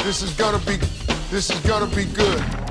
This is gonna be good.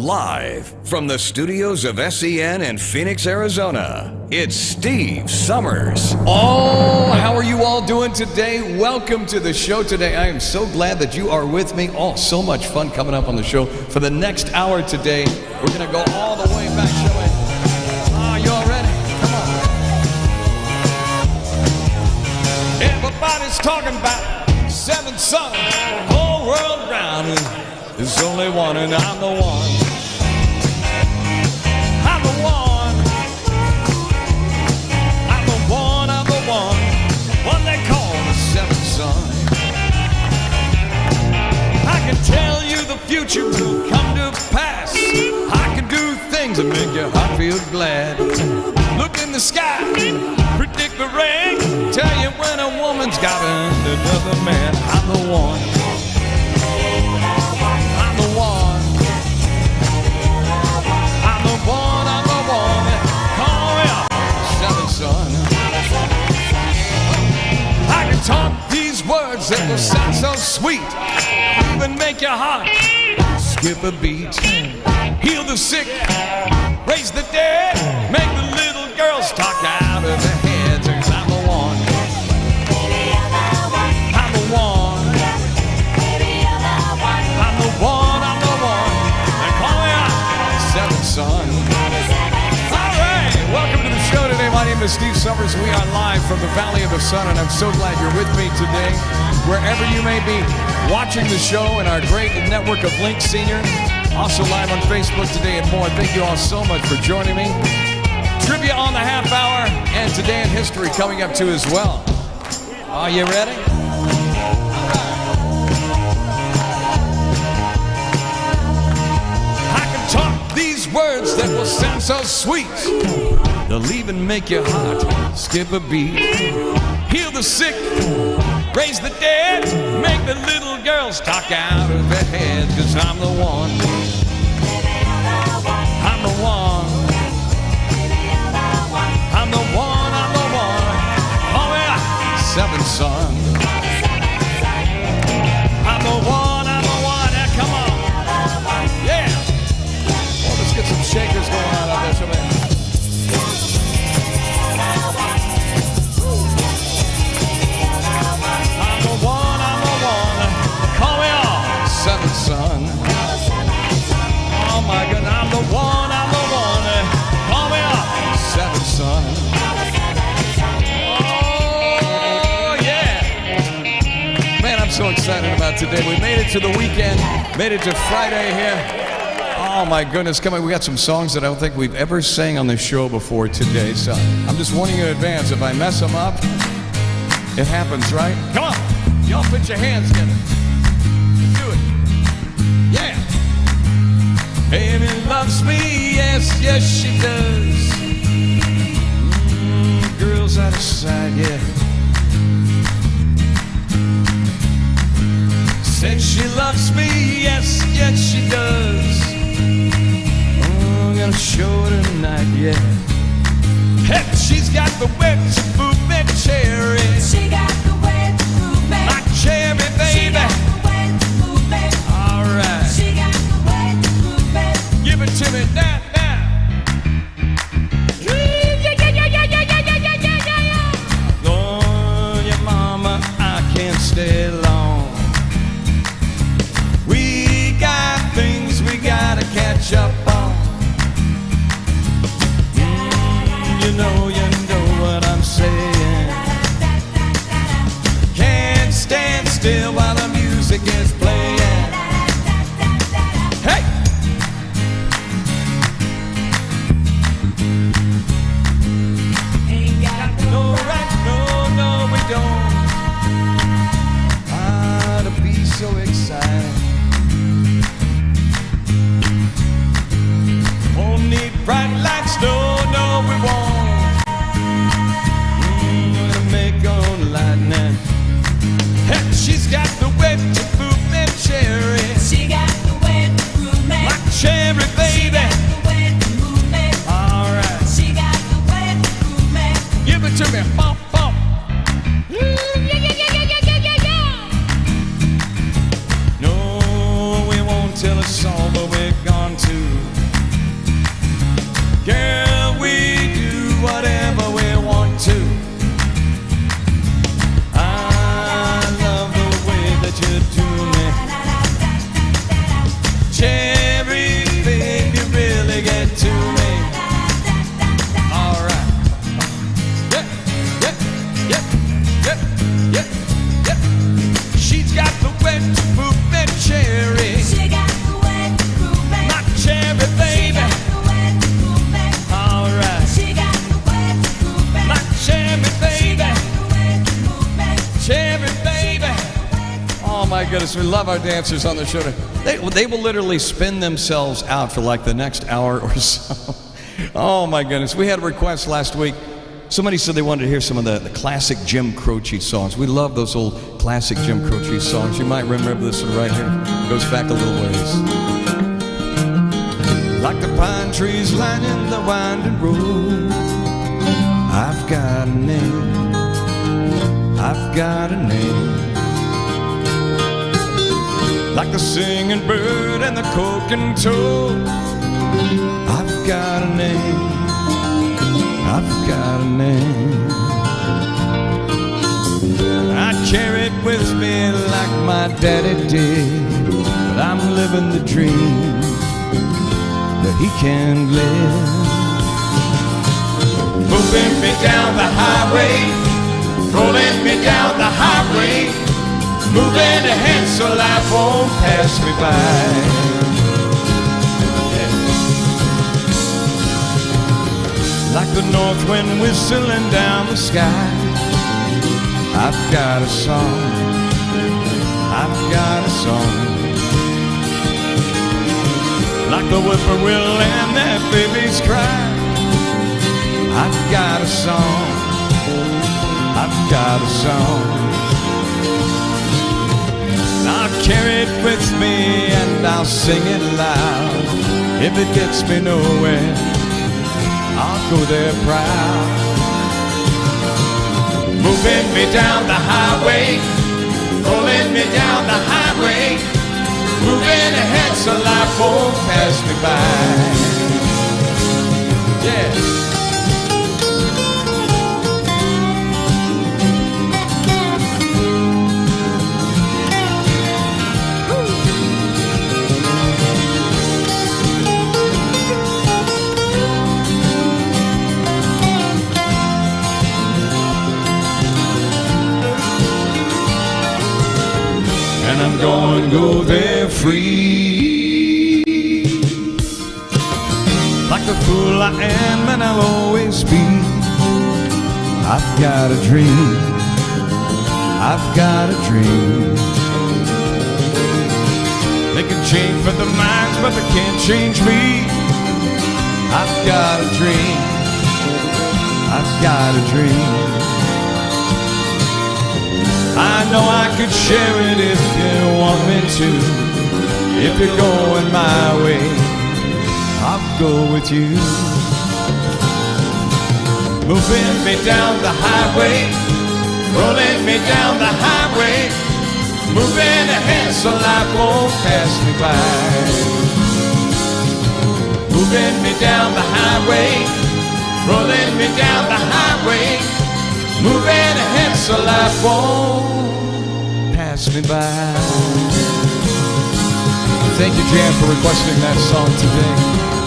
Live from the studios of SEN in Phoenix, Arizona, it's Steve Summers. Oh, how are you all doing today? Welcome to the show today. I am so glad that you are with me. Oh, so much fun coming up on the show. For the next hour today, we're going to go all the way back, shall we? Oh, you all ready? Come on. Everybody's talking about seven sons, whole world round. There's only one and I'm the one. I'm the one. I'm the one, I'm the one. One they call the seventh son. I can tell you the future will come to pass. I can do things that make your heart feel glad. Look in the sky, predict the rain, tell you when a woman's got another man. I'm the one. I'm the one. I'm the one, I'm the one. Call me up, seventh son. I can talk these words that will sound so sweet, even make your heart skip a beat. Heal the sick, raise the dead, make the little girls talk out of their heads. 'Cause I'm the one. I'm the one. I'm the one, I'm the one. They call me out, seventh son. All right, welcome to the show today. My name is Steve Summers. We are live from the Valley of the Sun, and I'm so glad you're with me today. Wherever you may be watching the show in our great network of Link Senior, also live on Facebook today and more. Thank you all so much for joining me. Trivia on the half hour, and Today in History coming up too as well. Are you ready? These words that will sound so sweet, they'll even make your heart skip a beat. Heal the sick, raise the dead, make the little girls talk out of their heads. 'Cause I'm the one. I'm the one. I'm the one, I'm the one. Oh yeah, seventh son. I'm the one, I'm the one. Now come on. Yeah. Let's get some shakers going on out there, shall we? I'm the one, I'm the one. Call me on, seventh son. Oh my God, I'm the one, I'm the one. Call me on, seventh son. Oh yeah. Man, I'm so excited about today. We made it to the weekend, made it to Friday here. Oh my goodness, come on, we got some songs that I don't think we've ever sang on this show before today, so I'm just warning you in advance, if I mess them up, it happens, right? Come on, y'all put your hands together. Let's do it. Yeah. Baby loves me, yes, yes she does. Girls out of sight, yeah. Said she loves me, yes, yes she does. Gonna show tonight, yeah. Hey, she's got the wet movement cherry. She got the wet movement. My cherry, baby. She got the wet movement. All right. She got the wet movement. Give it to me now, now. Oh, your mama, I can't stay long. We got things we gotta catch up on. You know what I'm saying. Can't stand still while the music is playing. Hey! Ain't got No right, no, we don't. Ah, to be so excited. Won't need bright lights, no, we won't. Make on lightning. Hey, she's got the wet movement cherry. She got the wet movement. My cherry, baby. She got the wet movement. All right. She got the wet movement. Give it to me, bump, bump. No, we won't tell us all, but we're gone to goodness, we love our dancers on the show. They will literally spin themselves out for like the next hour or so. Oh my goodness. We had a request last week. Somebody said they wanted to hear some of the classic Jim Croce songs. We love those old classic Jim Croce songs. You might remember this one right here. It goes back a little ways. Like the pine trees lining the winding road, I've got a name, I've got a name. Like the singing bird and the croaking toad, I've got a name, I've got a name. I carry it with me like my daddy did, but I'm living the dream that he can live. Moving me down the highway, rolling me down the highway, moving ahead so life won't pass me by. Like the north wind whistling down the sky, I've got a song, I've got a song. Like the whippoorwill and that baby's cry, I've got a song, I've got a song. I'll carry it with me and I'll sing it loud. If it gets me nowhere, I'll go there proud. Moving me down the highway, rolling me down the highway, moving ahead so life won't pass me by. Yeah. And I'm gonna go there free. Like the fool I am and I'll always be. I've got a dream, I've got a dream. They can change for the minds, but they can't change me. I've got a dream, I've got a dream. I know I could share it if you want me to. If you're going my way, I'll go with you. Moving me down the highway, rolling me down the highway, moving ahead so life won't pass me by. Moving me down the highway, rolling me down the highway, moving ahead so life won't pass me by. Thank you, Jan, for requesting that song today.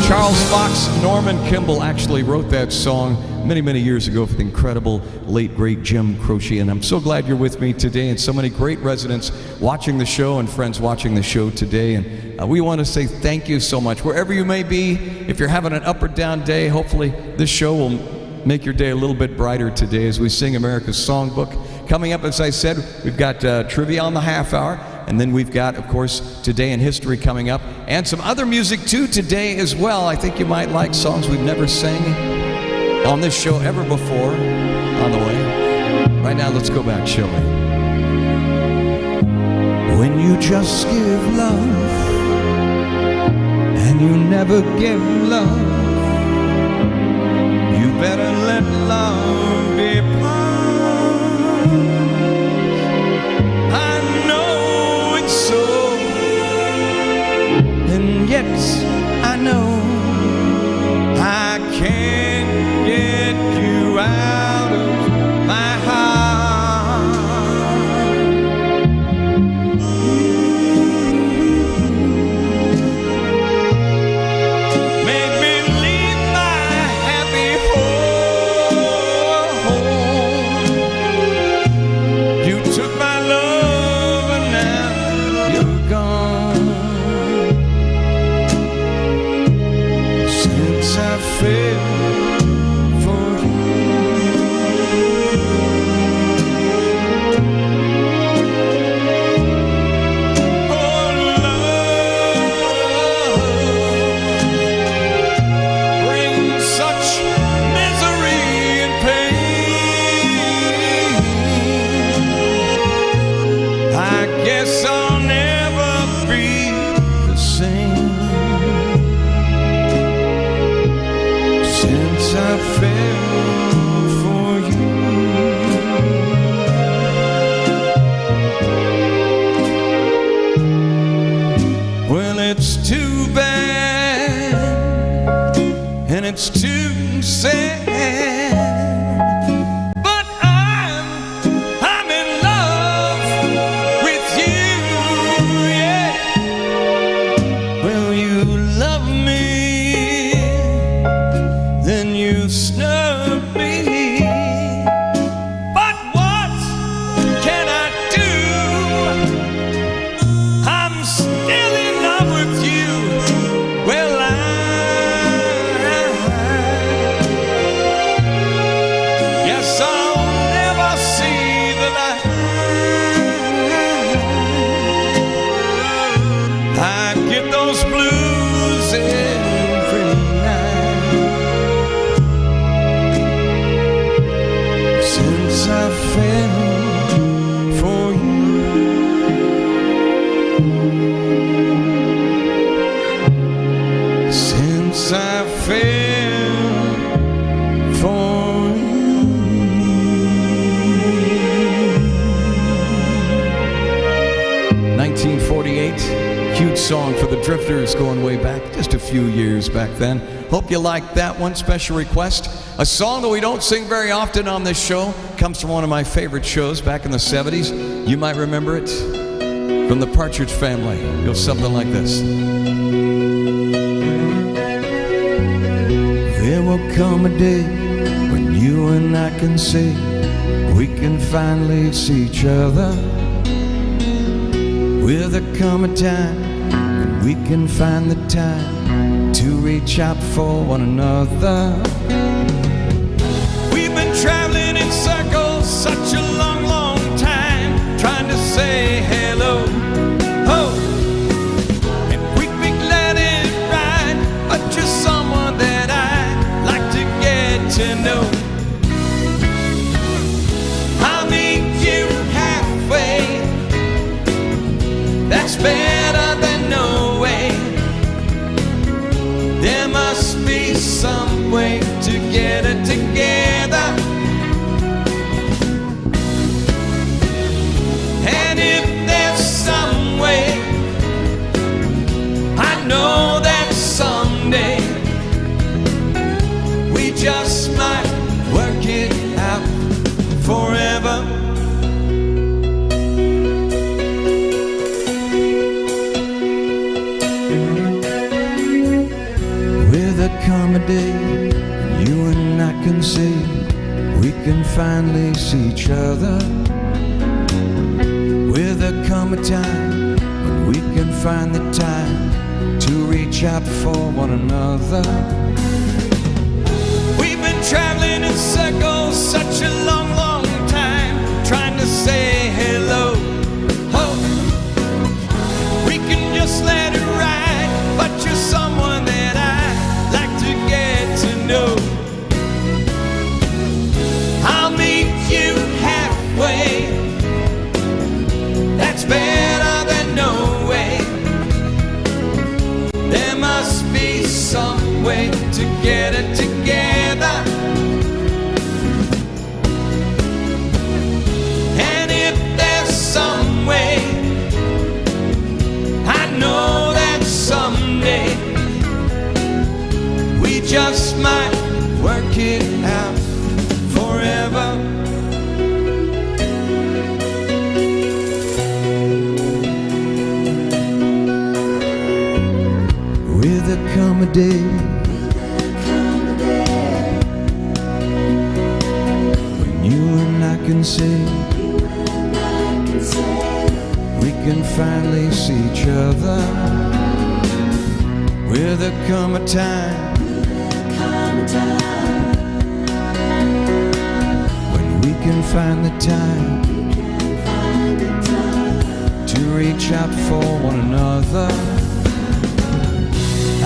Charles Fox, Norman Kimball actually wrote that song many, many years ago for the incredible late, great Jim Croce. And I'm so glad you're with me today, and so many great residents watching the show and friends watching the show today. And we want to say thank you so much. Wherever you may be, if you're having an up or down day, hopefully this show will make your day a little bit brighter today as we sing America's Songbook. Coming up, as I said, we've got trivia on the half hour, and then we've got, of course, Today in History coming up, and some other music too today as well. I think you might like songs we've never sang on this show ever before on the way. Right now, let's go back, shall we? When you just give love, and you never give love, you better let love be blind. I know it's so, and yet I know I can't get you out of my heart. Make me leave my happy home. it's too bad, and it's too sad. But I'm in love with you, yeah. Well, you love me, then you snub me. But what can I do? I'm still in love with you. Well, yes, I'll never see the light. I get those blues every night since I fell for you. Since I fell for you. 1948, huge song for the Drifters going way back, just a few years back then. Hope you liked that one. Special request. A song that we don't sing very often on this show. Comes from one of my favorite shows back in the 70s. You might remember it from the Partridge Family. It goes something like this. There will come a day when you and I can say we can finally see each other. Will there come a time when we can find the time to reach out for one another? We've been traveling in circles such a long, long time, trying to say hello. Oh, and we'd be glad it right, but you're someone that I'd like to get to know. I'll meet you halfway. That's better than no way. There must be some way to get it together. And if there's some way, I know that someday we just might work it out forever. Will there come a day when you and I can say we can finally see each other? Will there come a time when we can find the time to reach out for one another? We've been traveling in circles such a long, long time, trying to say hello. Oh, we can just let it ride, but you're someone that I'd like to get to know. I'll meet you halfway. That's better than no way. There must be some way to get it together. And if there's some way, I know that someday we just might work it out forever. Will there come a day when you and I can say we can finally see each other? Will there come a time when we can find the time to reach out for one another?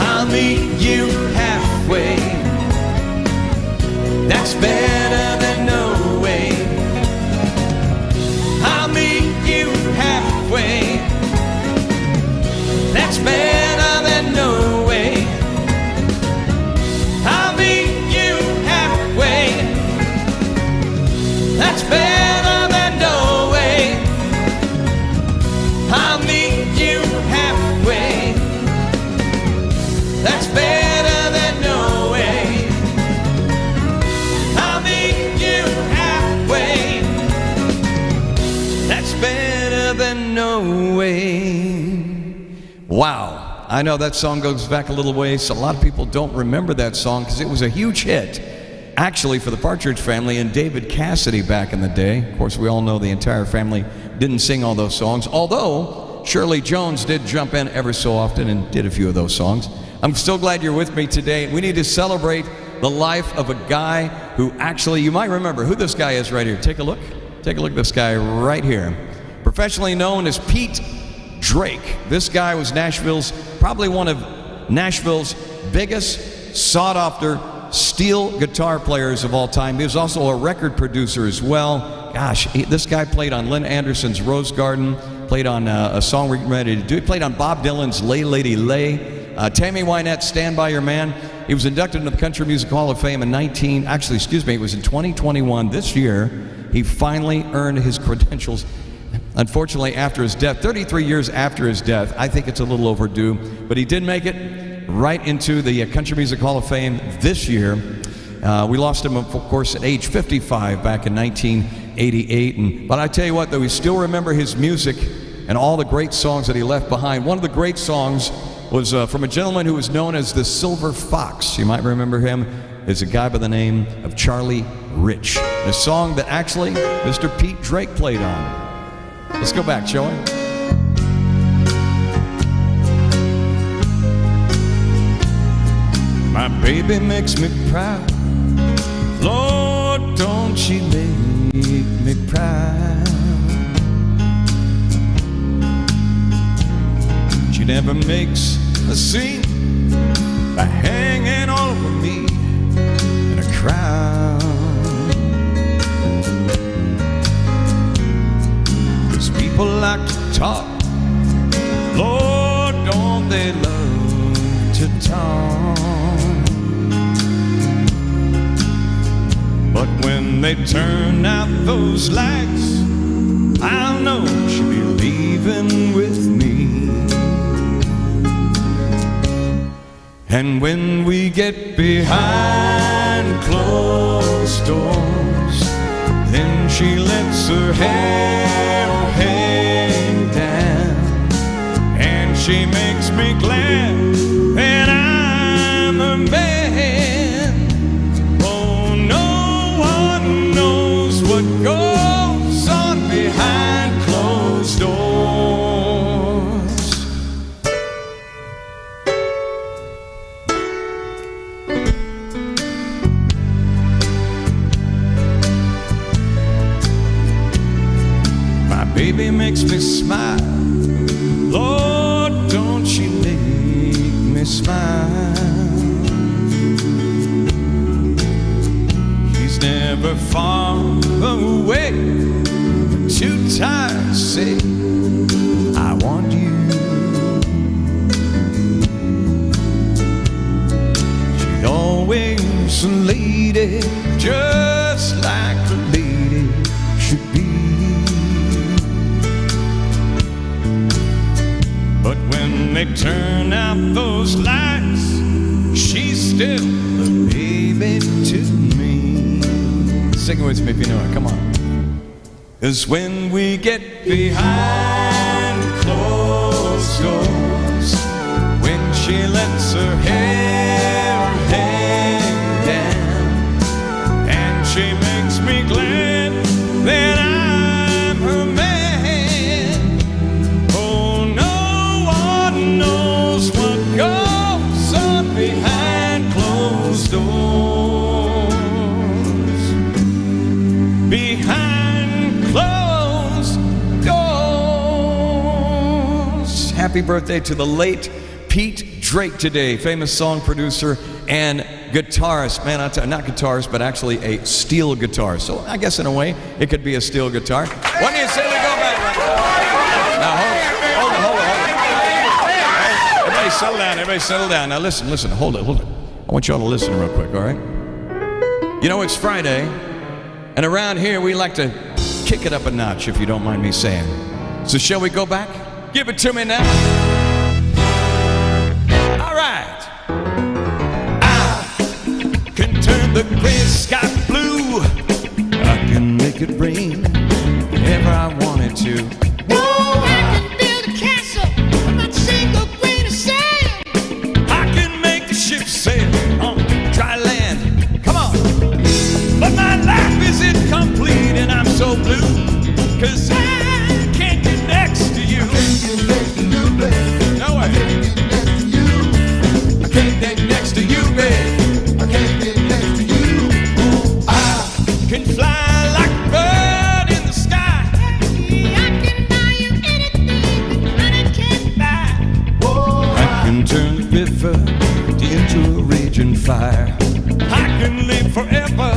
I'll meet you halfway. That's better than no way. I'll meet you halfway. That's better than no way. I'll meet you halfway. That's better than no way. I'll meet you halfway. Wow. I know that song goes back a little ways. A lot of people don't remember that song because it was a huge hit, actually, for the Partridge Family and David Cassidy back in the day. Of course, we all know the entire family didn't sing all those songs, although Shirley Jones did jump in ever so often and did a few of those songs. I'm still glad you're with me today. We need to celebrate the life of a guy who actually, you might remember who this guy is right here. Take a look. Take a look at this guy right here. Professionally known as Pete Drake. This guy was probably one of Nashville's biggest sought-after steel guitar players of all time. He was also a record producer as well. Gosh, this guy played on Lynn Anderson's Rose Garden, played on a song we're ready to do. He played on Bob Dylan's Lay Lady Lay, Tammy Wynette's Stand By Your Man. He was inducted into the Country Music Hall of Fame in it was in 2021, this year. He finally earned his credentials, unfortunately, after his death, 33 years after his death. I think it's a little overdue, but he did make it right into the Country Music Hall of Fame this year. We lost him, of course, at age 55 back in 1988. But I tell you what, though, we still remember his music and all the great songs that he left behind. One of the great songs was from a gentleman who was known as the Silver Fox. You might remember him as a guy by the name of Charlie Rich. A song that actually Mr. Pete Drake played on. Let's go back, shall we? My baby makes me proud. Lord, don't she make me proud. She never makes a scene by hanging all over me in a crowd. 'Cause people like to talk. Lord, don't they love to talk. But when they turn out those lights, I'll know she'll be leaving with me. And when we get behind closed doors, then she lets her hair hang down, and she makes me glad that I'm a man. Oh, no one knows what goes on behind closed doors. Baby makes me smile. Lord, don't she make me smile. She's never far away, too tired to say I want you. She's always a lady, just like a lady should be. But when they turn out those lights, she's still a baby to me. Sing it with me if you know it, come on. 'Cause when we get behind closed doors, when she lets her hair hang down, and she makes me glad that I'm her man. What goes on behind closed doors? Behind closed doors. Happy birthday to the late Pete Drake today, famous song producer and guitarist. Man, not guitarist, but actually a steel guitar. So I guess in a way, it could be a steel guitar. When do you say we go back? Now hold it. Everybody settle down. Now listen, hold it. I want you all to listen real quick, all right? You know, it's Friday, and around here we like to kick it up a notch, if you don't mind me saying. So shall we go back? Give it to me now. All right. I can turn the gray sky blue. I can make it rain whenever I wanted to. Oh, I can build a castle from a single grain can turn the river into a raging fire. I can live forever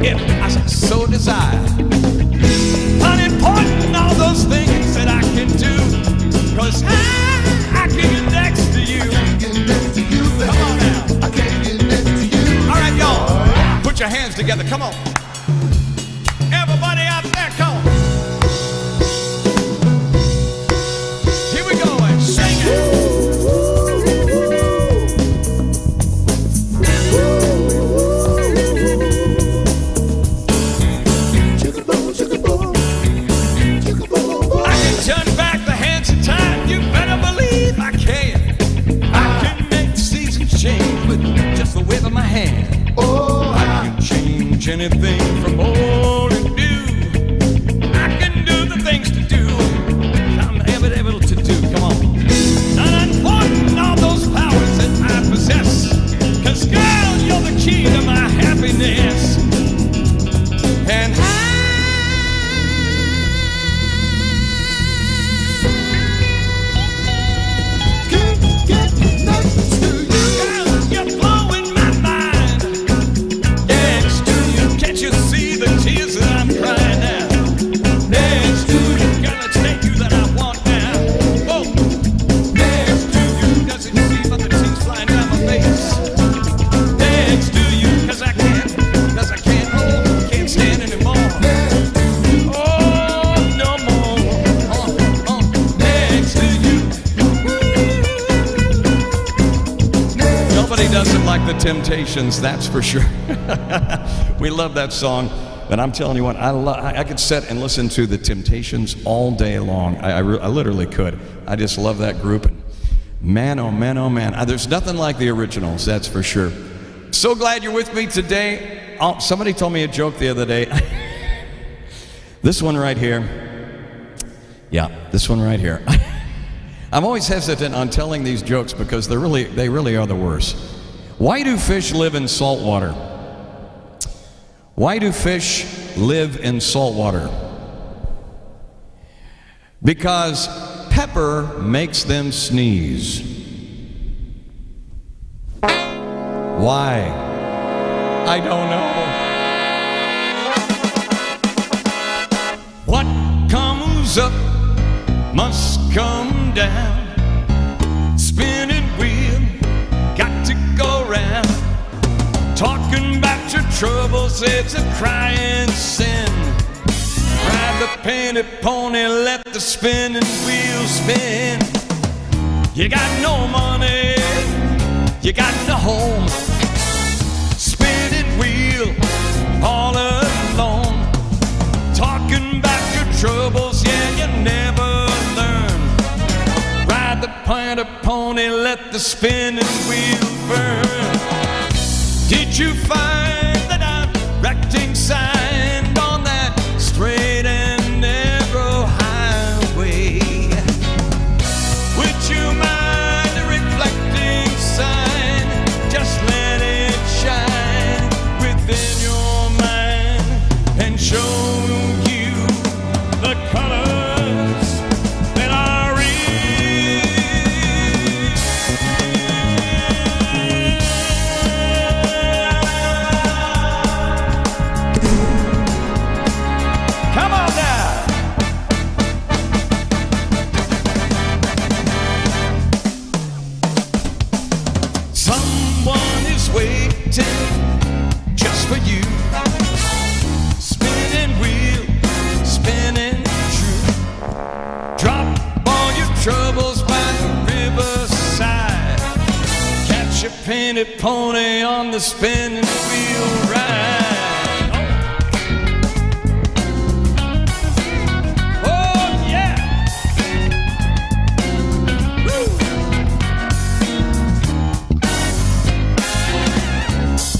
if I so desire. Unimportant all those things that I can do, 'cause I can get next to you. Come on now. All right, y'all, put your hands together. Come on. Everybody out there, come on. Here we go, and sing it. Turn back the hands of time, you better believe I can. I can make the seasons change with just the wave of my hand. Oh, I can change anything from old and new. I can do the things to do I'm ever able to do. Come on. Not important all those powers that I possess, 'cause girl, you're the key to my happiness. And doesn't like the Temptations, that's for sure. We love that song, and I'm telling you what, I could sit and listen to the Temptations all day long. I literally could. I just love that group. Man, oh man, oh man. There's nothing like the originals, that's for sure. So glad you're with me today. Oh, somebody told me a joke the other day. This one right here. Yeah, this one right here. I'm always hesitant on telling these jokes because they really are the worst. Why do fish live in salt water? Why do fish live in salt water? Because pepper makes them sneeze. Why? I don't know. What comes up must come down. Spinning wheel, got to go round. Talking about your troubles, it's a crying sin. Ride the painted pony, let the spinning wheel spin. You got no money, you got no home. Spinning wheel, all alone. Talking about your troubles, yeah, you never learn. Ride the painted pony, let the spinning wheel burn. Did you find that directing sign on that straight and narrow highway? Would you mind a reflecting sign? Just let it shine within your mind and show you the colors that are real. Come on now. Someone is waiting just for you. Spinning wheel, spinning true. Drop all your troubles by the riverside. Catch a painted pony on the spinning wheel ride. Oh yeah. Woo.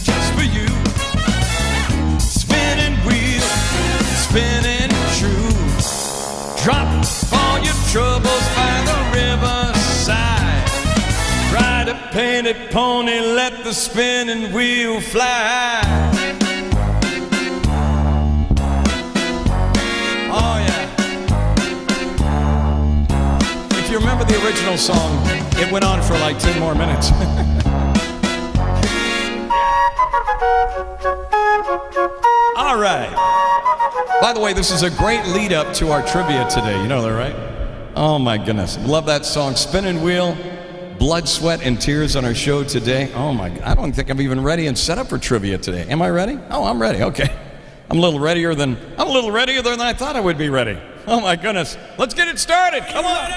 Just for you. Spinning wheel, spinning true. Drop all your troubles by the riverside. Ride a painted pony, let the spinning wheel fly. Oh yeah. If you remember the original song, It went on for like 10 more minutes. All right. By the way, this is a great lead up to our trivia today. You know that, right? Oh my goodness. Love that song. Spinning Wheel, blood, sweat, and tears on our show today. Oh my, I don't think I'm even ready and set up for trivia today. Am I ready? Oh, I'm ready. Okay. I'm a little readier than I thought I would be ready. Oh my goodness. Let's get it started. Come on.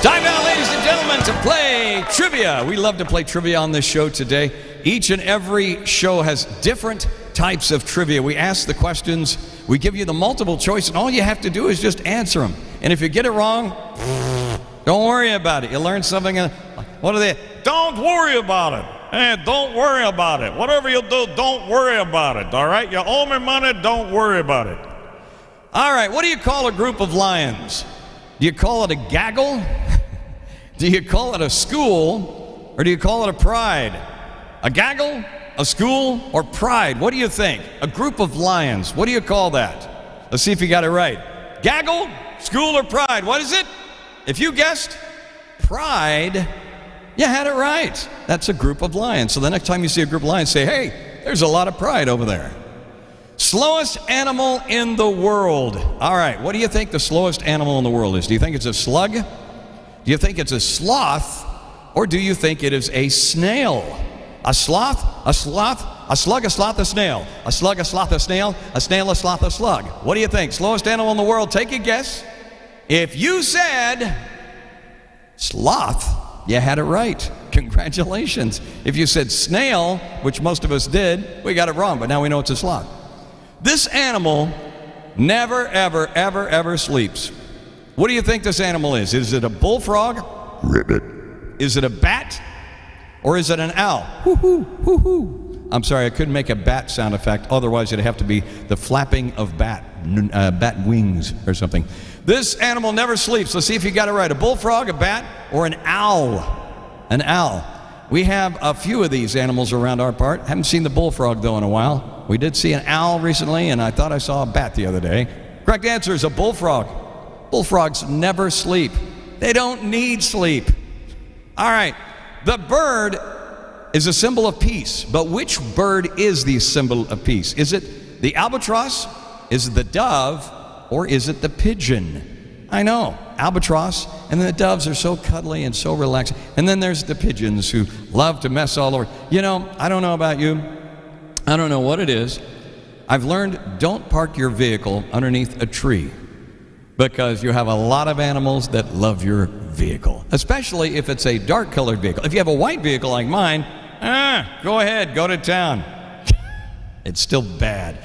Time now, ladies and gentlemen, to play trivia. We love to play trivia on this show today. Each and every show has different types of trivia. We ask the questions, we give you the multiple choice, and all you have to do is just answer them. And if you get it wrong, don't worry about it. You learn something. What are they? Don't worry about it. Hey, don't worry about it. Whatever you do, don't worry about it. All right? You owe me money, don't worry about it. All right, what do you call a group of lions? Do you call it a gaggle? Do you call it a school? Or do you call it a pride? A gaggle, a school, or pride? What do you think? A group of lions. What do you call that? Let's see if you got it right. Gaggle, school, or pride? What is it? If you guessed pride, you had it right. That's a group of lions. So the next time you see a group of lions, say, hey, there's a lot of pride over there. Slowest animal in the world. All right, what do you think the slowest animal in the world is? Do you think it's a slug? Do you think it's a sloth? Or do you think it is a snail? A sloth, a sloth, a slug, a sloth, a snail. A slug, a sloth, a snail. A snail, a sloth, a slug. What do you think? Slowest animal in the world? Take a guess. If you said sloth, you had it right. Congratulations. If you said snail, which most of us did, we got it wrong, but now we know it's a sloth. This animal never, ever, ever, ever sleeps. What do you think this animal is? Is it a bullfrog? Ribbit. Is it a bat? Or is it an owl? Hoo-hoo, hoo-hoo. I'm sorry, I couldn't make a bat sound effect. Otherwise, it'd have to be the flapping of bat wings or something. This animal never sleeps. Let's see if you got it right. A bullfrog, a bat, or an owl? An owl. We have a few of these animals around our part. Haven't seen the bullfrog, though, in a while. We did see an owl recently, and I thought I saw a bat the other day. Correct answer is a bullfrog. Bullfrogs never sleep. They don't need sleep. All right. The bird is a symbol of peace, but which bird is the symbol of peace? Is it the albatross, is it the dove, or is it the pigeon? I know, albatross, and then the doves are so cuddly and so relaxed. And then there's the pigeons who love to mess all over. You know, I don't know about you. I don't know what it is. I've learned don't park your vehicle underneath a tree, because you have a lot of animals that love your vehicle, especially if it's a dark colored vehicle. If you have a white vehicle like mine, go ahead, go to town. It's still bad.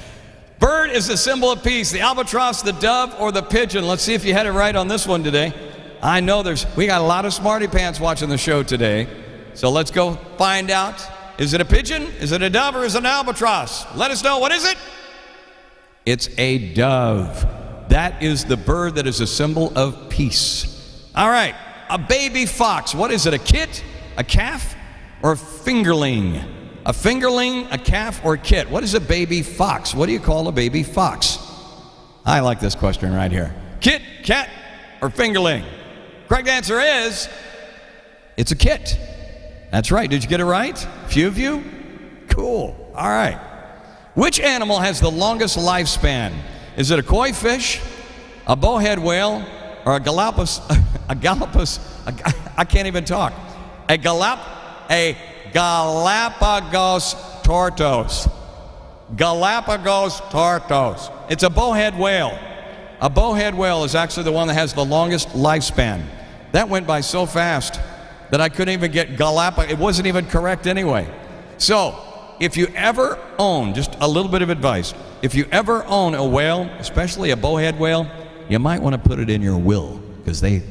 Bird is the symbol of peace. The albatross, the dove, or the pigeon. Let's see if you had it right on this one today. I know we got a lot of smarty pants watching the show today. So let's go find out. Is it a pigeon? Is it a dove, or is it an albatross? Let us know. What is it? It's a dove. That is the bird that is a symbol of peace. All right, a baby fox. What is it, a kit, a calf, or a fingerling? A fingerling, a calf, or a kit? What is a baby fox? What do you call a baby fox? I like this question right here. Kit, cat, or fingerling? Correct answer is, it's a kit. That's right. Did you get it right? Few of you? Cool. All right. Which animal has the longest lifespan? Is it a koi fish, a bowhead whale, or a Galapagos, I can't even talk. A Galapagos tortoise. Galapagos tortoise. It's a bowhead whale. A bowhead whale is actually the one that has the longest lifespan. That went by so fast that I couldn't even get Galapagos. It wasn't even correct anyway. So, if you ever own, just a little bit of advice, if you ever own a whale, especially a bowhead whale, you might want to put it in your will, because they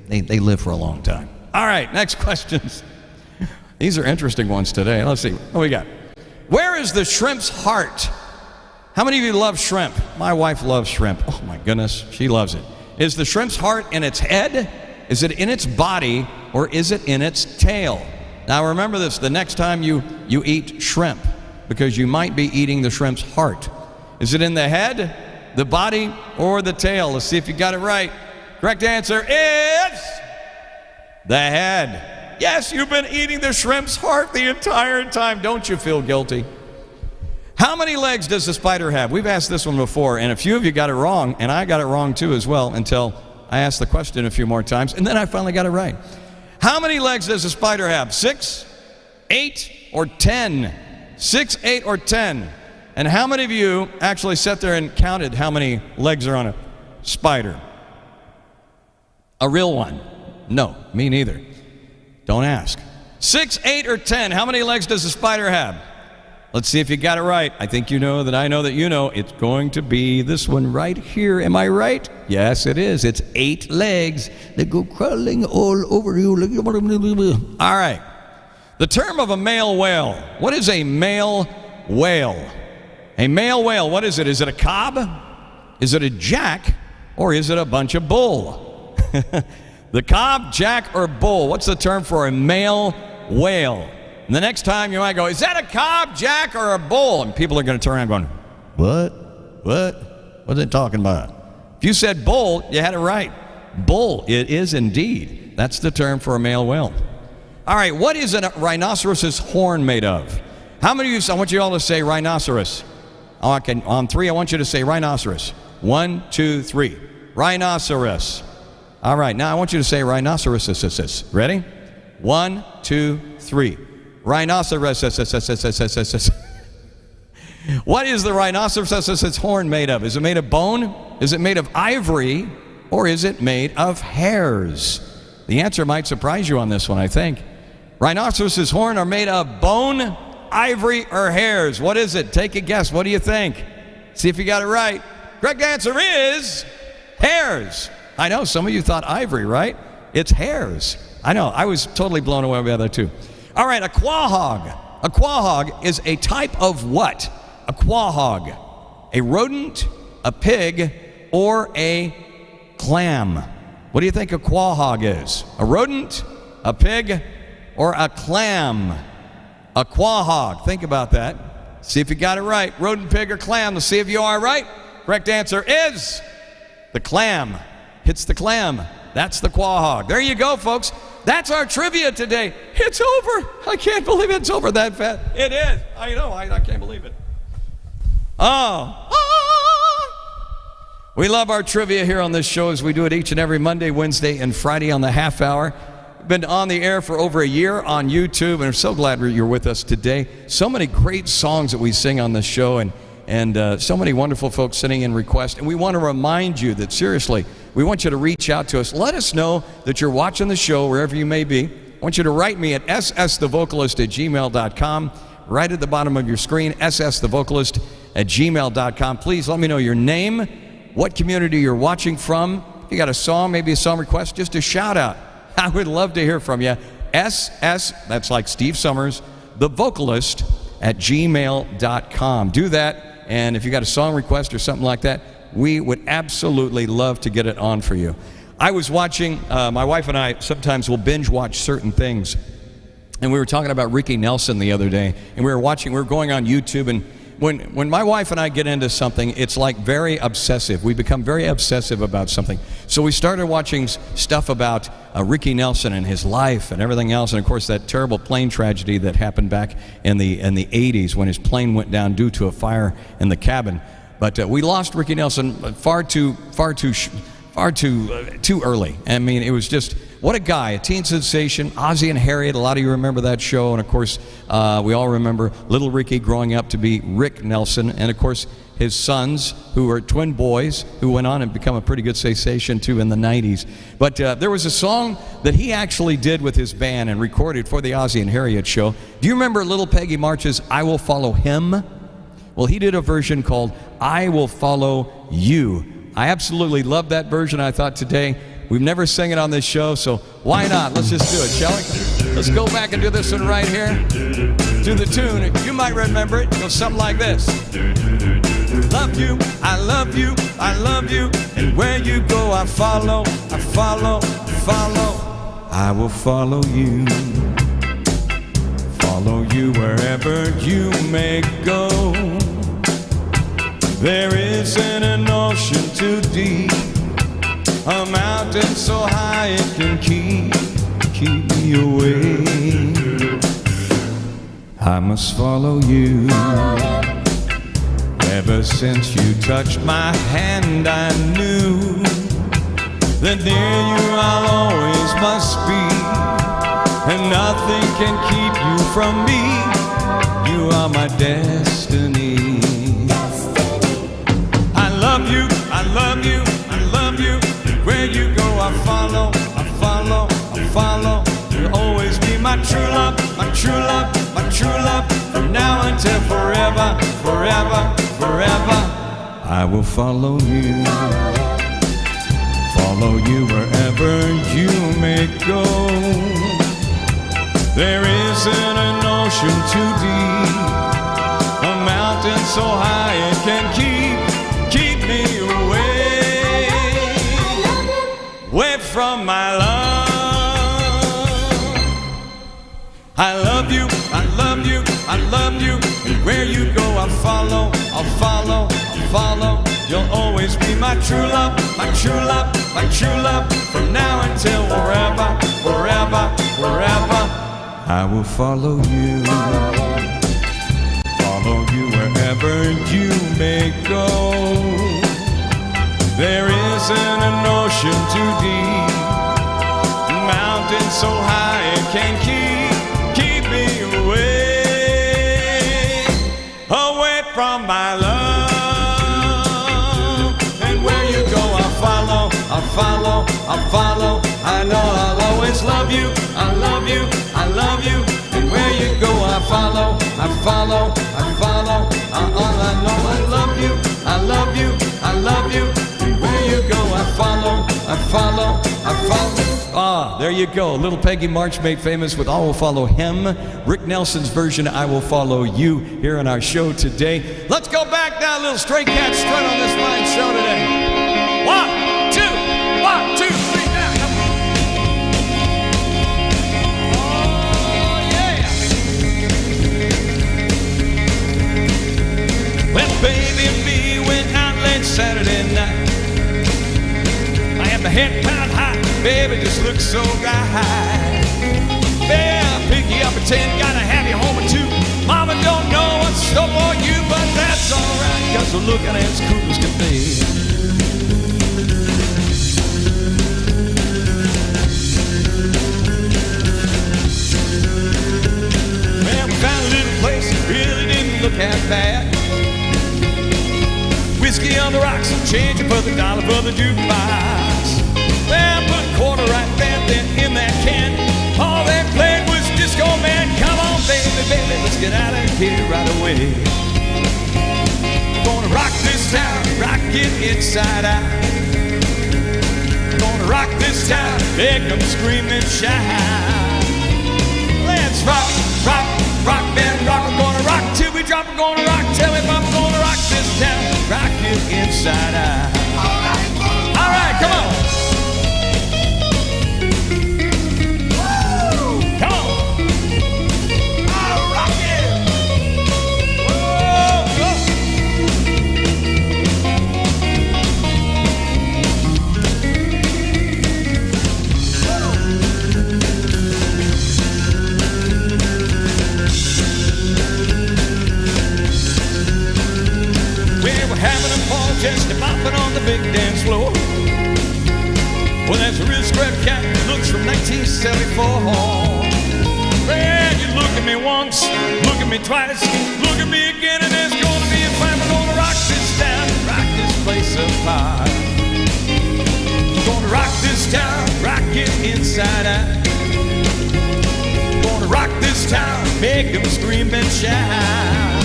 live for a long time. All right, next questions. These are interesting ones today. Let's see, what we got? Where is the shrimp's heart? How many of you love shrimp? My wife loves shrimp. Oh my goodness, she loves it. Is the shrimp's heart in its head? Is it in its body? Or is it in its tail? Now remember this, the next time you eat shrimp, because you might be eating the shrimp's heart. Is it in the head? the body, or the tail? Let's see if you got it right. Correct answer is the head. Yes, you've been eating the shrimp's heart the entire time. Don't you feel guilty? How many legs does the spider have? We've asked this one before, and a few of you got it wrong, and I got it wrong too as well until I asked the question a few more times, and then I finally got it right. How many legs does a spider have? 6, 8, or 10? 6, 8, or 10? And how many of you actually sat there and counted how many legs are on a spider? A real one? No, me neither. Don't ask. 6, 8, or 10? How many legs does a spider have? Let's see if you got it right. I think you know that I know that you know. It's going to be this one right here. Am I right? Yes, it is. It's 8 legs that go crawling all over you. All right. The term of a male whale. What is a male whale? A male whale, what is it? Is it a cob? Is it a jack? Or is it a bunch of bull? The cob, jack, or bull. What's the term for a male whale? And the next time you might go, is that a cob, jack, or a bull? And people are going to turn around going, what? What's it talking about? If you said bull, you had it right. Bull, it is indeed. That's the term for a male whale. All right, what is a rhinoceros's horn made of? How many of you, I want you all to say rhinoceros. Okay, on 3, I want you to say rhinoceros. 1, 2, 3. Rhinoceros. All right, now I want you to say rhinoceros. Ready? 1, 2, 3. Rhinoceros. What is the rhinoceros's horn made of? Is it made of bone? Is it made of ivory? Or is it made of hairs? The answer might surprise you on this one, I think. Rhinoceros's horn are made of bone, ivory, or hairs. What is it? Take a guess. What do you think? See if you got it right. Correct answer is hairs. I know, some of you thought ivory, right? It's hairs. I know, I was totally blown away by that too. All right, a quahog. A quahog is a type of what? A quahog. A rodent, a pig, or a clam. What do you think a quahog is? A rodent, a pig, or a clam? A quahog. Think about that. See if you got it right. Rodent, pig, or clam. Let's see if you are right. Correct answer is the clam. It's the clam. That's the quahog. There you go, folks. That's our trivia today. It's over. I can't believe it's over that fast. It is. I know. I can't believe it. Oh. We love our trivia here on this show as we do it each and every Monday, Wednesday, and Friday on the half hour. We've been on the air for over a year on YouTube, and I'm so glad you're with us today. So many great songs that we sing on this show, and so many wonderful folks sending in requests. And we want to remind you that, seriously, we want you to reach out to us. Let us know that you're watching the show wherever you may be. I want you to write me at ssthevocalist@gmail.com. Right at the bottom of your screen, ssthevocalist@gmail.com. Please let me know your name, what community you're watching from. If you got a song, maybe a song request, just a shout out. I would love to hear from you. that's like Steve Summers, thevocalist@gmail.com. Do that, and if you got a song request or something like that, we would absolutely love to get it on for you. I was watching, my wife and I sometimes will binge watch certain things, and we were talking about Ricky Nelson the other day, and we were going on YouTube, and when my wife and I get into something, it's like very obsessive. We become very obsessive about something. So we started watching stuff about Ricky Nelson and his life and everything else, and of course that terrible plane tragedy that happened back in the 80s when his plane went down due to a fire in the cabin. But we lost Ricky Nelson far too early. I mean, it was just, what a guy, a teen sensation. Ozzie and Harriet, a lot of you remember that show, and of course we all remember little Ricky growing up to be Rick Nelson, and of course his sons, who are twin boys, who went on and become a pretty good sensation too in the 90s. But there was a song that he actually did with his band and recorded for the Ozzie and Harriet show. Do you remember Little Peggy March's I Will Follow Him? Well, he did a version called I Will Follow You. I absolutely love that version. I thought today, we've never sang it on this show, so why not? Let's just do it, shall we? Let's go back and do this one right here. To the tune, you might remember it. It goes something like this. Love you, I love you, I love you. And where you go, I follow, I follow, follow. I will follow you. Follow you wherever you may go. There isn't an ocean too deep, a mountain so high it can keep me away. I must follow you. Ever since you touched my hand, I knew that near you I'll always must be, and nothing can keep you from me. You are my destiny. I love you, I love you, I love you. Where you go, I follow, I follow, I follow. You'll always be my true love, my true love, my true love. From now until forever, forever, forever. I will follow you. Follow you wherever you may go. There isn't an ocean too deep, a mountain so high it can keep me away from my love. I love you, I love you, I love you. And where you go, I'll follow, I'll follow, I'll follow. You'll always be my true love, my true love, my true love. From now until forever, forever, forever. I will follow you. Follow you wherever you may go. There isn't an ocean too deep, a mountain so high it can keep me away from my love. And where you go, I'll follow, I'll follow, I'll follow. I know I'll always love you, I love you, I love you. And where you go, I follow, I follow, I follow. All I know, I love you, I love you, I love you. And where you go, I follow, I follow, I follow. Ah, there you go. Little Peggy March made famous with I Will Follow Him. Rick Nelson's version, I Will Follow You, here on our show today. Let's go back now, a little Stray Cat strut on this fine show today. 1, 2, 1, 2, 3, now. Oh, yeah. Well, baby, me went out late Saturday night. I had my head piled high, baby, just looks so right. Yeah, I'll pick you up at 10, gotta have you home at 2. Mama don't know what's so for you, but that's alright, 'cause we're looking as cool as can be. Well, we found a little place that really didn't look half bad. Whiskey on the rocks and change for the dollar for the jukebox. Well, put a quarter right there in that can. All they played was Disco Man. Come on, baby, baby, let's get out of here right away. Gonna rock this town, rock it inside out. Gonna rock this town, make them scream and shout. Let's rock, rock, rock, man, rock. We're gonna rock till we drop. We're gonna rock till we pop. We're gonna rock this town, rock it inside out. All right, come on. Just a bopping on the big dance floor. Well, there's a real scrap cat that looks from 1974. Man, you look at me once, look at me twice, look at me again, and there's gonna be a fight. We're gonna rock this town, rock this place apart. We're gonna rock this town, rock it inside out. We're gonna rock this town, make them scream and shout.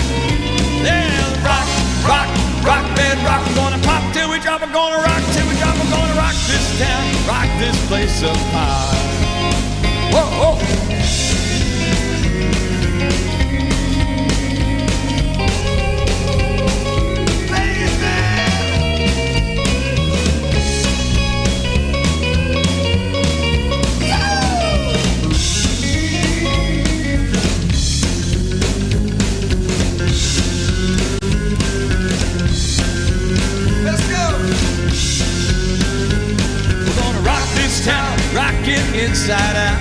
Yeah, rock, rock, rock, bed, rock. We're gonna pop till we drop. We're gonna rock till we drop. We're gonna rock this town, rock this place apart. Whoa, whoa. town, rock it inside out.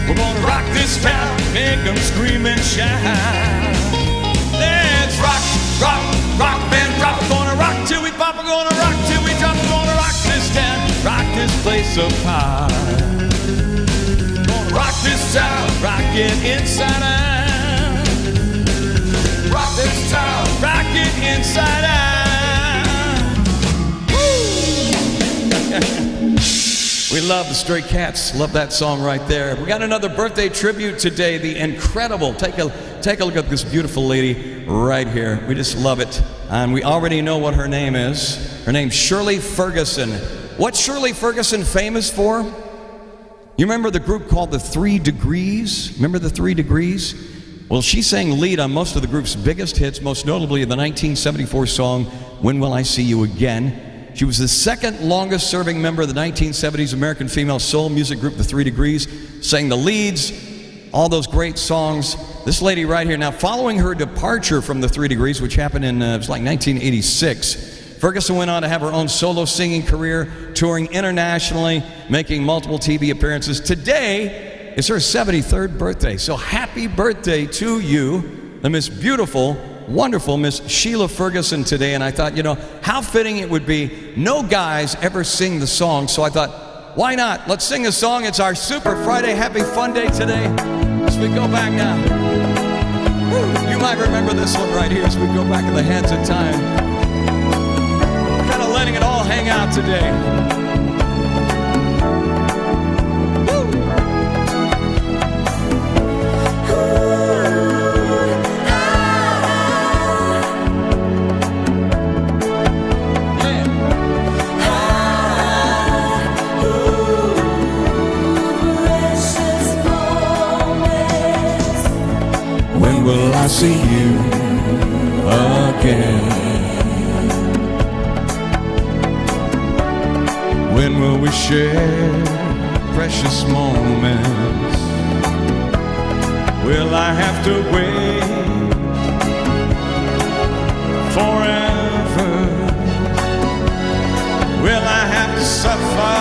We're gonna rock this town, make them scream and shout. Let's rock, rock, rock, band, rock. We're gonna rock till we pop, we're gonna rock till we drop. We're gonna rock this town, rock this place apart. Gonna rock this town, rock it inside out. Rock this town, rock it inside out. Woo! We love the Stray Cats. Love that song right there. We got another birthday tribute today. The incredible. Take a look at this beautiful lady right here. We just love it. And we already know what her name is. Her name's Shirley Ferguson. What's Shirley Ferguson famous for? You remember the group called the 3 Degrees? Remember the 3 Degrees? Well, she sang lead on most of the group's biggest hits, most notably the 1974 song, When Will I See You Again? She was the second longest serving member of the 1970s American female soul music group, the 3 Degrees, sang the leads, all those great songs. This lady right here, now following her departure from the 3 Degrees, which happened in, it was like 1986, Ferguson went on to have her own solo singing career, touring internationally, making multiple TV appearances. Today is her 73rd birthday, so happy birthday to you, the Miss Beautiful, wonderful Miss Sheila Ferguson today. And I thought, you know, how fitting it would be. No guys ever sing the song, so I thought, why not? Let's sing a song. It's our Super Friday Happy Fun Day today. As we go back now. Woo, you might remember this one right here as we go back in the hands of time. Kind of letting it all hang out today. When will I see you again? When will we share precious moments? Will I have to wait forever? Will I have to suffer,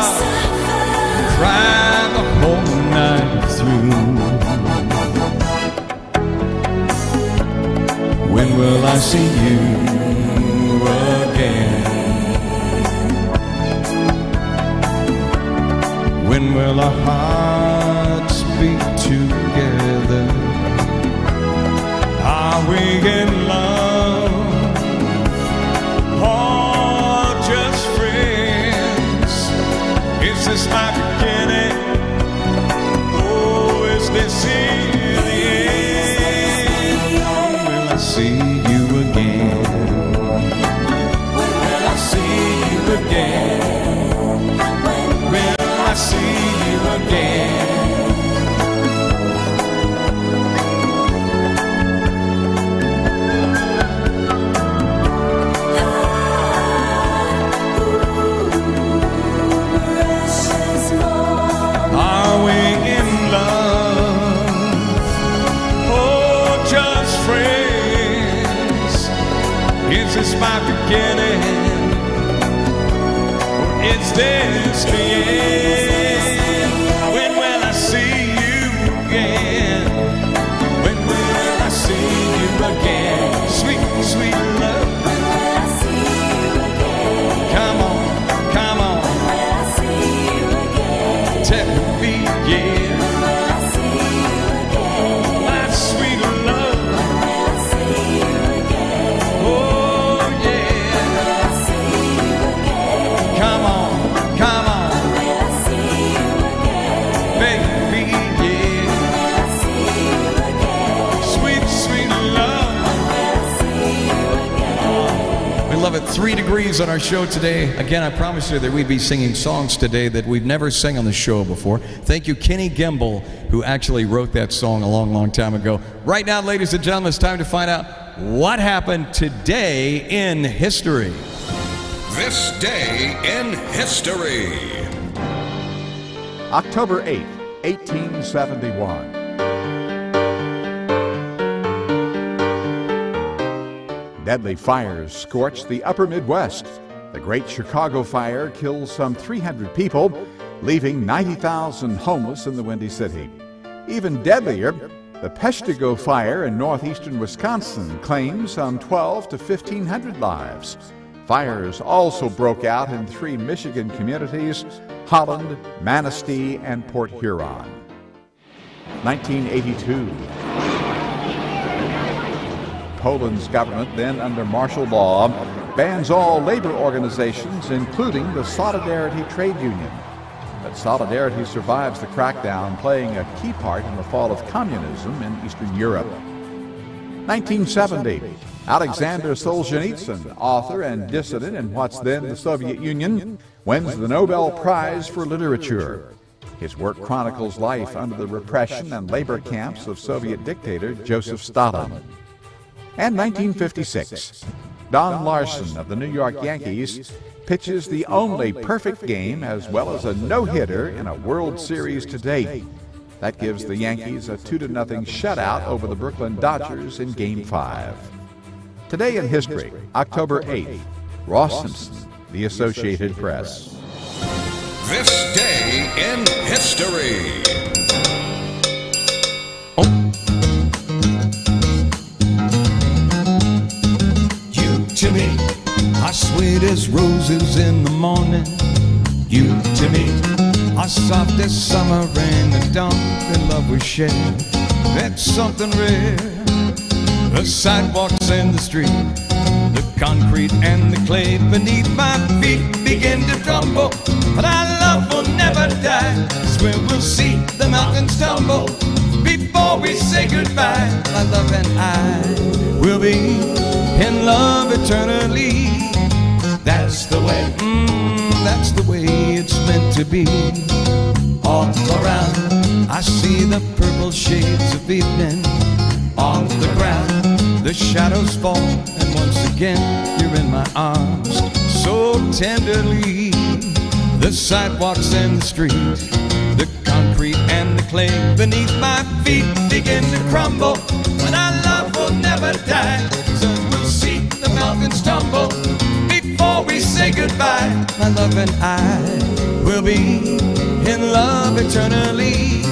cry the whole night through? When will I see you again? When will our hearts beat together? Are we in love or just friends? Is this my beginning? Oh, is this it? See you again. When will I see you again? When will I see you again? Are we in love or just friends? Is this my beginning? Or is this the end? When will I see you again? When will I see you again? Sweet, sweet love. When will I see you again? Come on, come on. When will I see you again? Tell me, yeah. When will I see you again? My sweet love. When will I see you again? Oh. Love it. 3 Degrees on our show today. Again, I promised you that we'd be singing songs today that we've never sang on the show before. Thank you, Kenny Gamble, who actually wrote that song a long, long time ago. Right now, ladies and gentlemen, it's time to find out what happened today in history. This day in history. October 8, 1871. Deadly fires scorched the upper Midwest. The Great Chicago Fire killed some 300 people, leaving 90,000 homeless in the Windy City. Even deadlier, the Peshtigo Fire in northeastern Wisconsin claimed some 1,200 to 1,500 lives. Fires also broke out in 3 Michigan communities, Holland, Manistee, and Port Huron. 1982. Poland's government, then under martial law, bans all labor organizations, including the Solidarity Trade Union. But Solidarity survives the crackdown, playing a key part in the fall of communism in Eastern Europe. 1970. Alexander Solzhenitsyn, author and dissident in what's then the Soviet Union, wins the Nobel Prize for Literature. His work chronicles life under the repression and labor camps of Soviet dictator Joseph Stalin. And 1956. Don Larson of the New York Yankees pitches the only perfect game as well as a no-hitter in a World Series to date. That gives the Yankees a 2-0 shutout over the Brooklyn Dodgers in Game 5. Today in history, October 8th, Ross Simpson, The Associated Press. This day in history. You to me are sweet as roses in the morning. You to me are soft as summer rain. The dawn in love we share. That's something rare. The sidewalks and the street, the concrete and the clay beneath my feet begin to crumble. But our love will never die. It's where we'll see the mountains tumble before we say goodbye. My love and I will be in love eternally. That's the way, that's the way it's meant to be. All around I see the purple shades of evening. On the ground the shadows fall, and once again you're in my arms so tenderly. The sidewalks and the streets, the concrete and the clay beneath my feet begin to crumble. But our love will never die, so we'll see the mountains tumble before we say goodbye. My love and I will be in love eternally.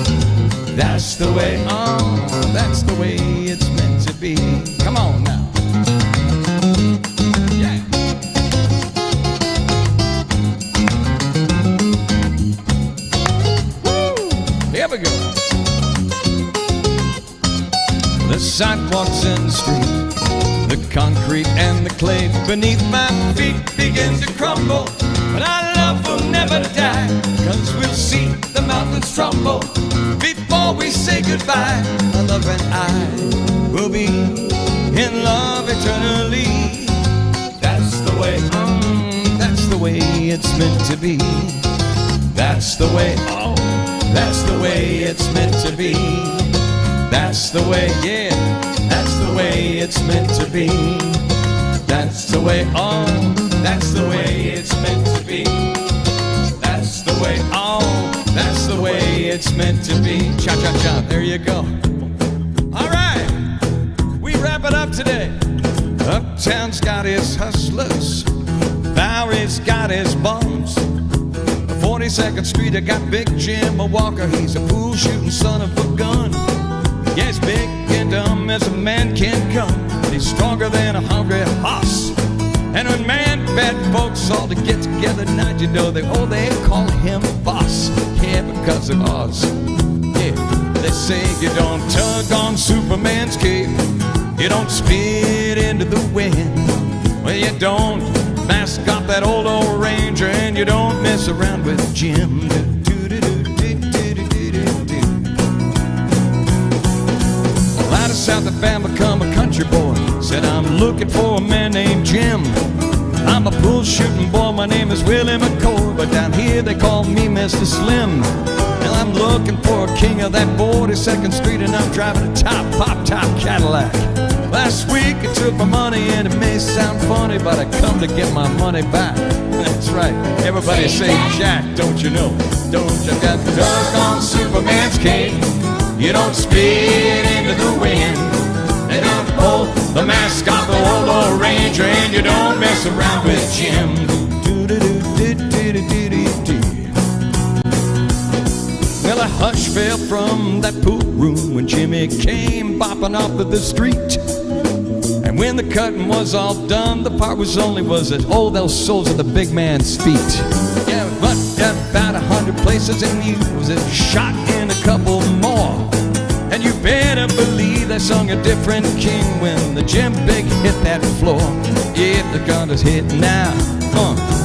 That's the way, oh, that's the way it's meant to be. Come on now. Yeah. Woo! Here we go. The sidewalks and the street, the concrete and the clay beneath my feet begin to crumble. But our love will never die, 'cause we'll see the mountains tremble before we say goodbye. My love and I will be in love eternally. That's the way, that's the way it's meant to be. That's the way, oh, that's the way it's meant to be. That's the way, yeah, that's the way it's meant to be. That's the way, oh, that's the way it's meant to be. That's the way, oh, that's the way it's meant to be. Cha-cha-cha, there you go. All right, we wrap it up today. Uptown's got his hustlers, Bowery's got his bums. 42nd Street, I got Big Jim Walker. He's a pool shooting son of a gun. Yeah, he's big and dumb as a man can come. He's stronger than a hungry horse. And when man, bad folks all to get together tonight, you know they call him boss. Yeah, because of Oz. Yeah, they say you don't tug on Superman's cape, you don't spit into the wind. Well, you don't mask up that old Ranger, and you don't mess around with Jim. Out of South Alabama come a country boy, said I'm looking for a man named Jim. I'm a bull shooting boy, my name is Willie McCoy, but down here they call me Mr. Slim. And I'm looking for a king of that 42nd Street, and I'm driving a pop-top Cadillac. Last week I took my money, and it may sound funny, but I come to get my money back. That's right, everybody say Jack, don't you know? Don't you got the dog on Superman's cape? You don't spit into the wind. They don't pull the mask off the old Ranger, and you don't mess around with Jim. hush fell from that pool room when Jimmy came bopping off of the street. And when the cutting was all done, the part was as old those soles at the big man's feet. Yeah, but about 100 places and he was shot in a couple more. And you better believe they sung a different king when the Jim Big hit that floor. Yeah, the gun is hit now,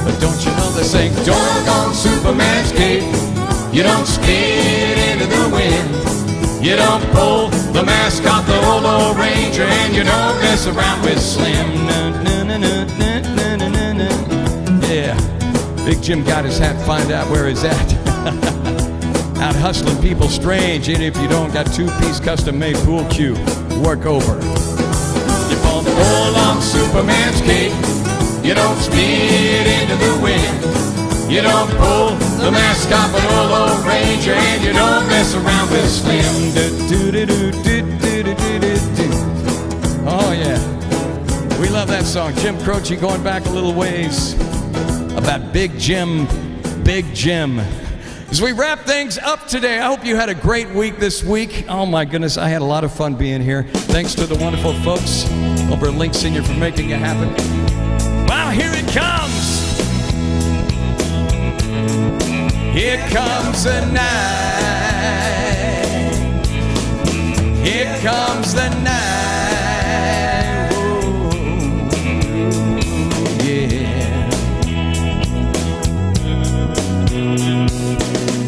but don't you know they sing, don't look on Superman's cape, you don't spit into the wind, you don't pull the mask off the old old Ranger, and you don't mess around with Slim. Yeah, Big Jim got his hat, find out where he's at. Out hustling people strange, and if you don't got two-piece custom-made pool cue, work over. You don't pull on Superman's cape, you don't spit into the wind, you don't pull the mask off an old Ranger, and you don't mess around with Slim. Oh yeah, we love that song. Jim Croce going back a little ways about Big Jim, Big Jim. As we wrap things up today, I hope you had a great week this week. Oh my goodness, I had a lot of fun being here. Thanks to the wonderful folks over at Link Senior for making it happen. Well, here it comes. Here comes the night. Here comes the night. Whoa, yeah.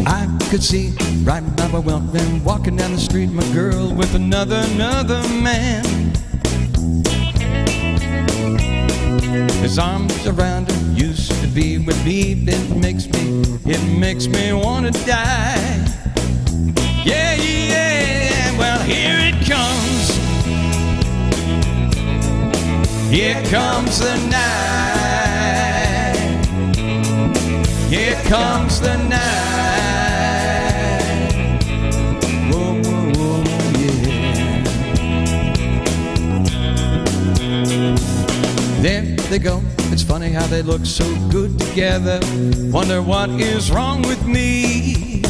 I could see right now I went and walking down the street, my girl with another man. His arms around her, used to be with me. It makes me wanna die. Yeah, yeah, well here it comes. Here comes the night. Here comes the night. Whoa, whoa, whoa, yeah. There they go. It's funny how they look so good together. Wonder what is wrong with me.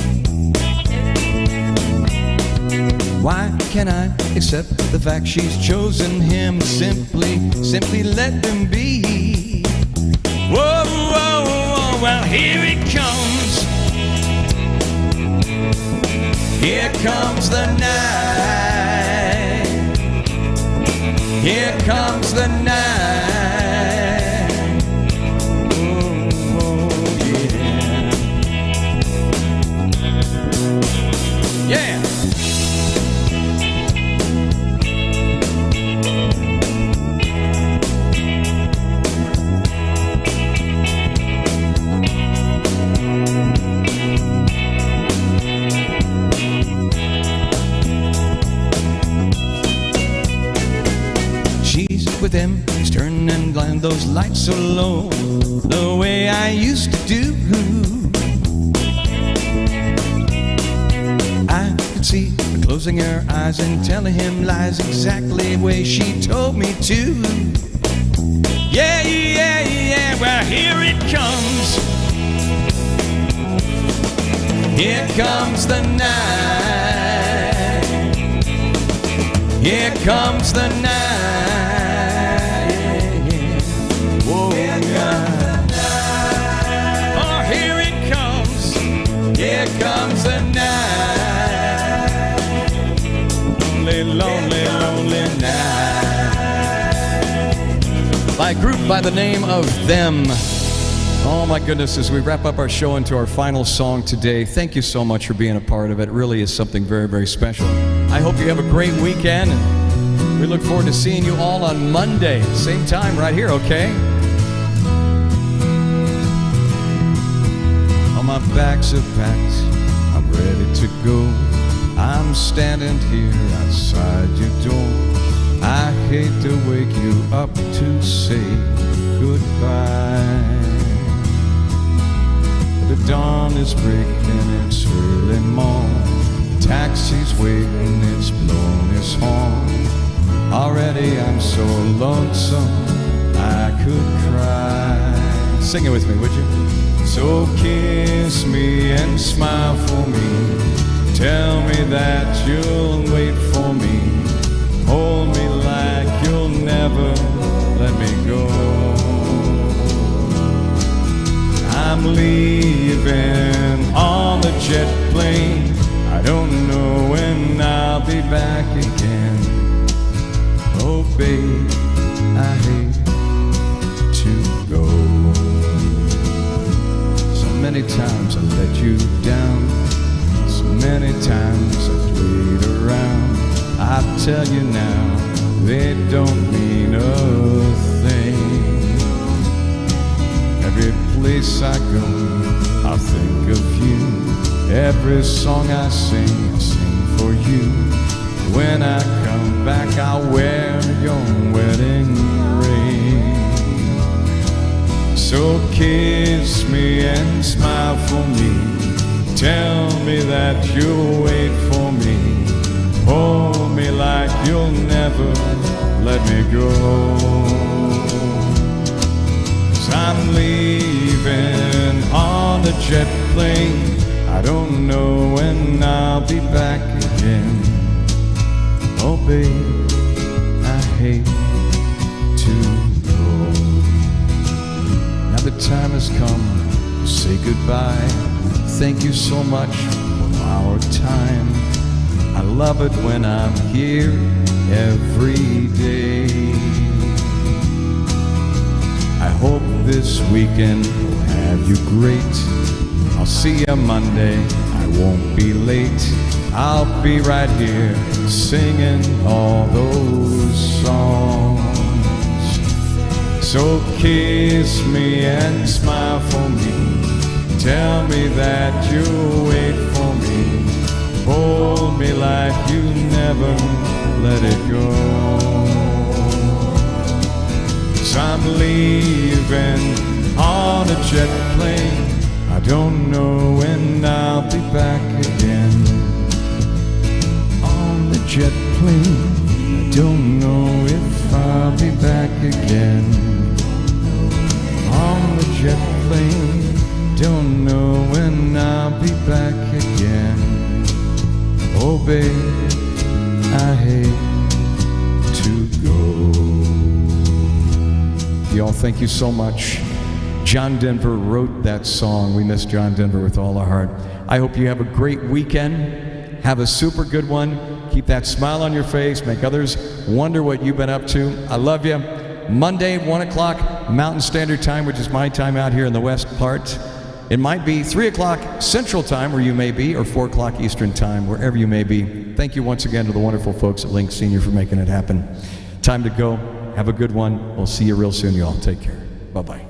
Why can't I accept the fact she's chosen him? Simply let them be. Whoa, whoa, whoa, well here it comes. Here comes the night. Here comes the night. Yeah. She's with him, he's turning those lights so low, the way I used to do. I could see her closing her eyes and telling him lies exactly the way she told me to. Yeah, yeah, yeah, well here it comes. Here comes the night. Here comes the night. Yeah, yeah. Whoa, yeah. Oh, here it comes. Here comes the night. Lonely, lonely, lonely night. By a group by the name of Them. Oh my goodness, as we wrap up our show into our final song today, thank you so much for being a part of it. It really is something very, very special. I hope you have a great weekend, and we look forward to seeing you all on Monday, same time right here, okay? Oh, my bags are packed, I'm ready to go. I'm standing here outside your door. I hate to wake you up to say goodbye. The dawn is breaking, it's early morn. Taxi's waiting, it's blowing its horn. Already I'm so lonesome, I could cry. Sing it with me, would you? So kiss me and smile for me. Tell me that you'll wait for me. Hold me like you'll never let me go. I'm leaving on the jet plane. I don't know when I'll be back again. Oh babe, I hate to go. So many times I let you down. So many times I played around. I tell you now, they don't mean a thing. Every place I go, I think of you. Every song I sing for you. When I come back, I'll wear your wedding ring. So kiss me and smile for me. Tell me that you'll wait for me. Hold me like you'll never let me go. 'Cause I'm leaving on a jet plane. I don't know when I'll be back again. Oh babe, I hate to go. Now the time has come to say goodbye. Thank you so much for our time. I love it when I'm here every day. I hope this weekend will have you great. I'll see you Monday, I won't be late. I'll be right here singing all those songs. So kiss me and smile for me. Tell me that you'll wait for me. Hold me like you never let it go. 'Cause I'm leaving on a jet plane. I don't know when I'll be back again. On the jet plane, I don't know if I'll be back again. On the jet plane, don't know when I'll be back again. Oh babe, I hate to go. Y'all, thank you so much. John Denver wrote that song. We miss John Denver with all our heart. I hope you have a great weekend. Have a super good one. Keep that smile on your face. Make others wonder what you've been up to. I love you. Monday, 1 o'clock Mountain Standard Time, which is my time out here in the west part. It might be 3 o'clock Central Time where you may be, or 4 o'clock Eastern Time, wherever you may be. Thank you once again to the wonderful folks at Link Senior for making it happen. Time to go. Have a good one. We'll see you real soon, y'all. Take care. Bye-bye.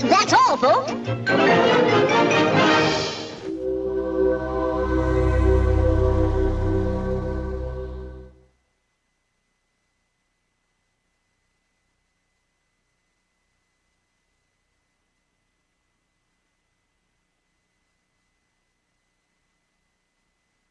That's all, folks.